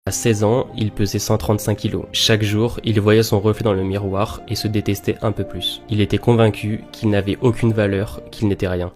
À 16 ans, il pesait 135 kilos. Chaque jour, il voyait son reflet dans le miroir et se détestait un peu plus. Il était convaincu qu'il n'avait aucune valeur, qu'il n'était rien.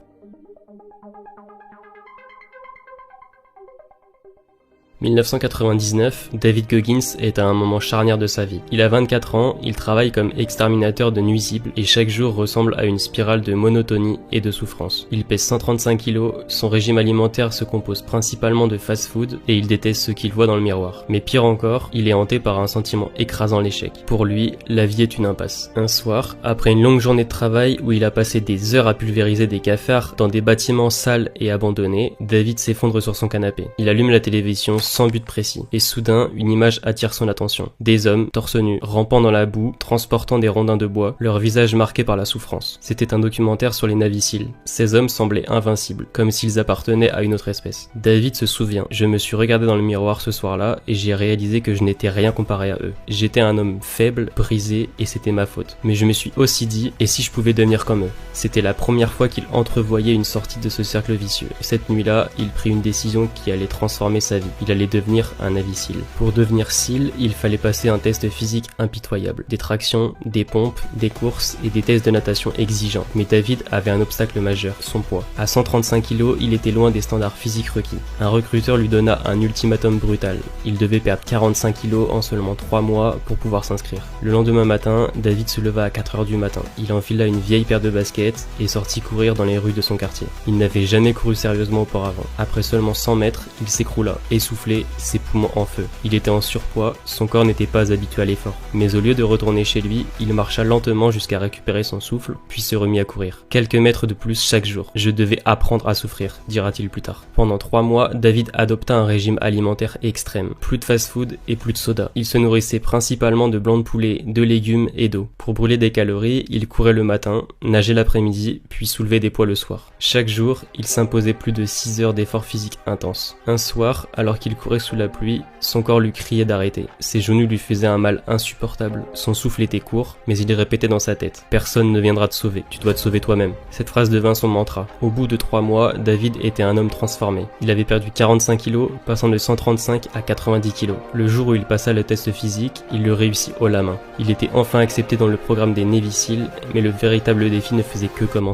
1999, David Goggins est à un moment charnière de sa vie. Il a 24 ans, il travaille comme exterminateur de nuisibles et chaque jour ressemble à une spirale de monotonie et de souffrance. Il pèse 135 kilos, son régime alimentaire se compose principalement de fast-food et il déteste ce qu'il voit dans le miroir. Mais pire encore, il est hanté par un sentiment écrasant l'échec. Pour lui, la vie est une impasse. Un soir, après une longue journée de travail où il a passé des heures à pulvériser des cafards dans des bâtiments sales et abandonnés, David s'effondre sur son canapé. Il allume la télévision sans but précis. Et soudain, une image attire son attention. Des hommes, torse nu, rampant dans la boue, transportant des rondins de bois, leur visage marqué par la souffrance. C'était un documentaire sur les naviciles. Ces hommes semblaient invincibles, comme s'ils appartenaient à une autre espèce. David se souvient. Je me suis regardé dans le miroir ce soir-là et j'ai réalisé que je n'étais rien comparé à eux. J'étais un homme faible, brisé et c'était ma faute. Mais je me suis aussi dit, et si je pouvais devenir comme eux? C'était la première fois qu'il entrevoyait une sortie de ce cercle vicieux. Cette nuit-là, il prit une décision qui allait transformer sa vie. Il allait devenir un navicile. Pour devenir SEAL, il fallait passer un test physique impitoyable. Des tractions, des pompes, des courses et des tests de natation exigeants. Mais David avait un obstacle majeur, son poids. À 135 kg, il était loin des standards physiques requis. Un recruteur lui donna un ultimatum brutal. Il devait perdre 45 kg en seulement 3 mois pour pouvoir s'inscrire. Le lendemain matin, David se leva à 4 h du matin. Il enfila une vieille paire de baskets et sortit courir dans les rues de son quartier. Il n'avait jamais couru sérieusement auparavant. Après seulement 100 mètres, il s'écroula, essoufflé, ses poumons en feu. Il était en surpoids, son corps n'était pas habitué à l'effort. Mais au lieu de retourner chez lui, il marcha lentement jusqu'à récupérer son souffle, puis se remit à courir. Quelques mètres de plus chaque jour. Je devais apprendre à souffrir, dira-t-il plus tard. Pendant 3 mois, David adopta un régime alimentaire extrême. Plus de fast-food et plus de soda. Il se nourrissait principalement de blanc de poulet, de légumes et d'eau. Pour brûler des calories, il courait le matin, nageait l'après-midi, puis soulevait des poids le soir. Chaque jour, il s'imposait plus de 6 heures d'efforts physiques intenses. Un soir, alors qu'il courait sous la pluie, son corps lui criait d'arrêter. Ses genoux lui faisaient un mal insupportable. Son souffle était court, mais il répétait dans sa tête. Personne ne viendra te sauver, tu dois te sauver toi-même. Cette phrase devint son mantra. Au bout de 3 mois, David était un homme transformé. Il avait perdu 45 kilos, passant de 135 à 90 kilos. Le jour où il passa le test physique, il le réussit haut la main. Il était enfin accepté dans le programme des Navy Seals, mais le véritable défi ne faisait que commencer.